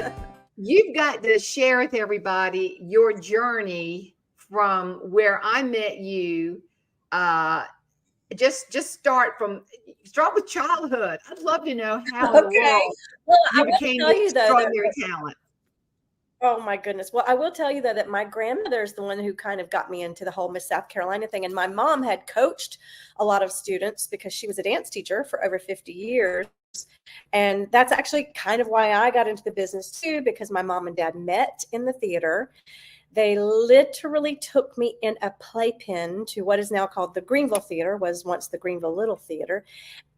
but you've got to share with everybody your journey from where I met you. Just start with childhood. I'd love to know how in the world you became this extraordinary talent. Oh my goodness. Well, I will tell you that my grandmother is the one who kind of got me into the whole Miss South Carolina thing. And my mom had coached a lot of students because she was a dance teacher for over 50 years. And that's actually kind of why I got into the business too, because my mom and dad met in the theater. They literally took me in a playpen to what is now called the Greenville Theater, was once the Greenville Little Theater,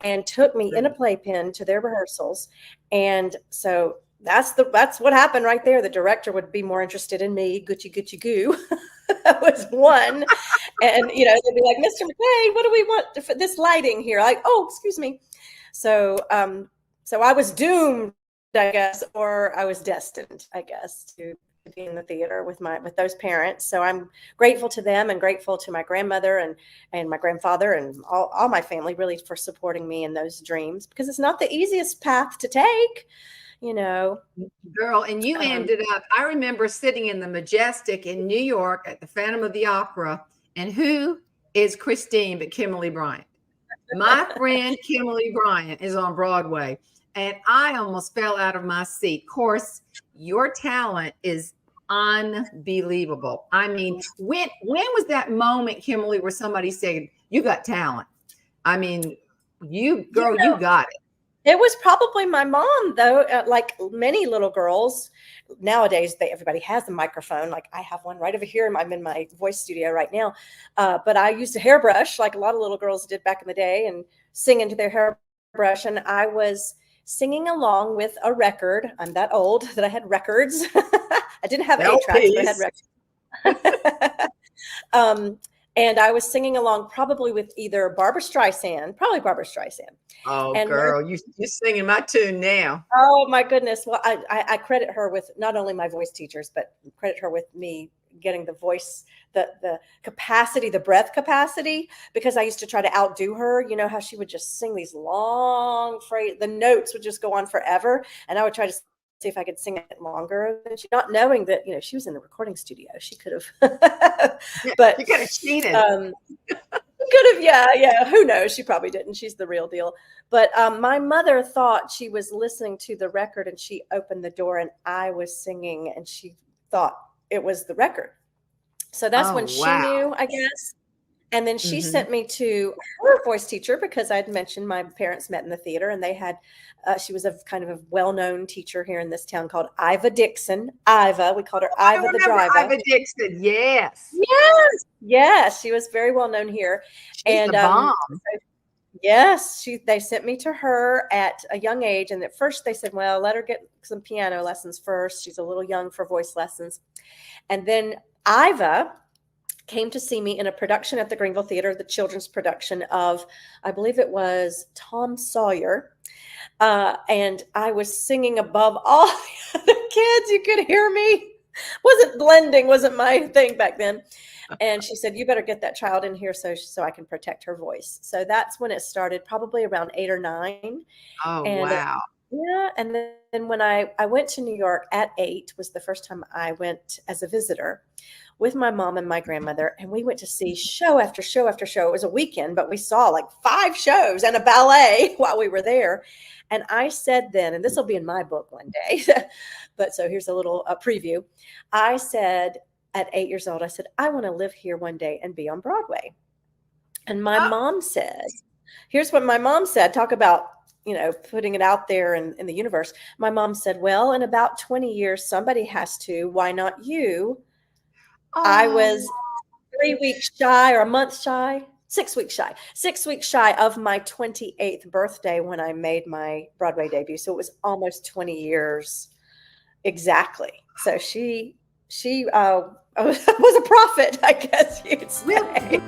and took me in a playpen to their rehearsals. And so that's what happened right there. The director would be more interested in me, Gucci goo. That was one. And, they'd be like, Mr. McClain, what do we want for this lighting here? Like, oh, excuse me. So I was doomed, I guess, or I was destined, I guess, to be in the theater with those parents. So I'm grateful to them and grateful to my grandmother and my grandfather and all my family really for supporting me in those dreams, because it's not the easiest path to take. Girl, and you ended up, I remember sitting in the Majestic in New York at the Phantom of the Opera, and who is Christine but Kimiliee Bryant? My friend Kimiliee Bryant is on Broadway, and I almost fell out of my seat. Of course, your talent is unbelievable. I mean, when was that moment, Kimiliee, where somebody said, you got talent? I mean, you got it. It was probably my mom, though. Like many little girls nowadays, everybody has a microphone. Like I have one right over here. I'm in my voice studio right now. But I used a hairbrush like a lot of little girls did back in the day and sing into their hairbrush. And I was singing along with a record. I'm that old that I had records. I didn't have 8 tracks, but I had records. And I was singing along probably with either Barbra Streisand. Oh, and girl, you're singing my tune now. Oh, my goodness. Well, I credit her with not only my voice teachers, but credit her with me getting the voice, the capacity, the breath capacity, because I used to try to outdo her. You know how she would just sing these long phrases, the notes would just go on forever. And I would try to see if I could sing it longer than she, not knowing that, she was in the recording studio. She could have, but you could have cheated. Could have, yeah. Who knows? She probably didn't. She's the real deal. But my mother thought she was listening to the record, and she opened the door, and I was singing, and she thought it was the record. So that's when she knew, I guess. And then she sent me to her voice teacher, because I'd mentioned my parents met in the theater, and they had, she was a kind of a well-known teacher here in this town called Iva Dixon. Iva, we called her Iva the driver. Iva Dixon, yes. Yes, she was very well-known here. She's the bomb. Yes, they sent me to her at a young age. And at first they said, well, let her get some piano lessons first. She's a little young for voice lessons. And then Iva came to see me in a production at the Greenville Theater, the children's production of, I believe it was Tom Sawyer. And I was singing above all the other kids. You could hear me. Blending wasn't my thing back then. And she said, you better get that child in here so I can protect her voice. So that's when it started, probably around 8 or 9. Oh, wow. Yeah. And then when I went to New York at 8 was the first time I went as a visitor with my mom and my grandmother. And we went to see show after show after show. It was a weekend, but we saw like 5 shows and a ballet while we were there. And I said then, and this will be in my book one day, but so here's a little preview. I said at 8 years old, I said, I want to live here one day and be on Broadway. And my mom said, here's what my mom said. Talk about, putting it out there in the universe. My mom said, well, in about 20 years, somebody has to. Why not you? Oh. I was 3 weeks shy or a month shy. 6 weeks shy. 6 weeks shy of my 28th birthday when I made my Broadway debut. So it was almost 20 years exactly. So she was a prophet, I guess you'd say.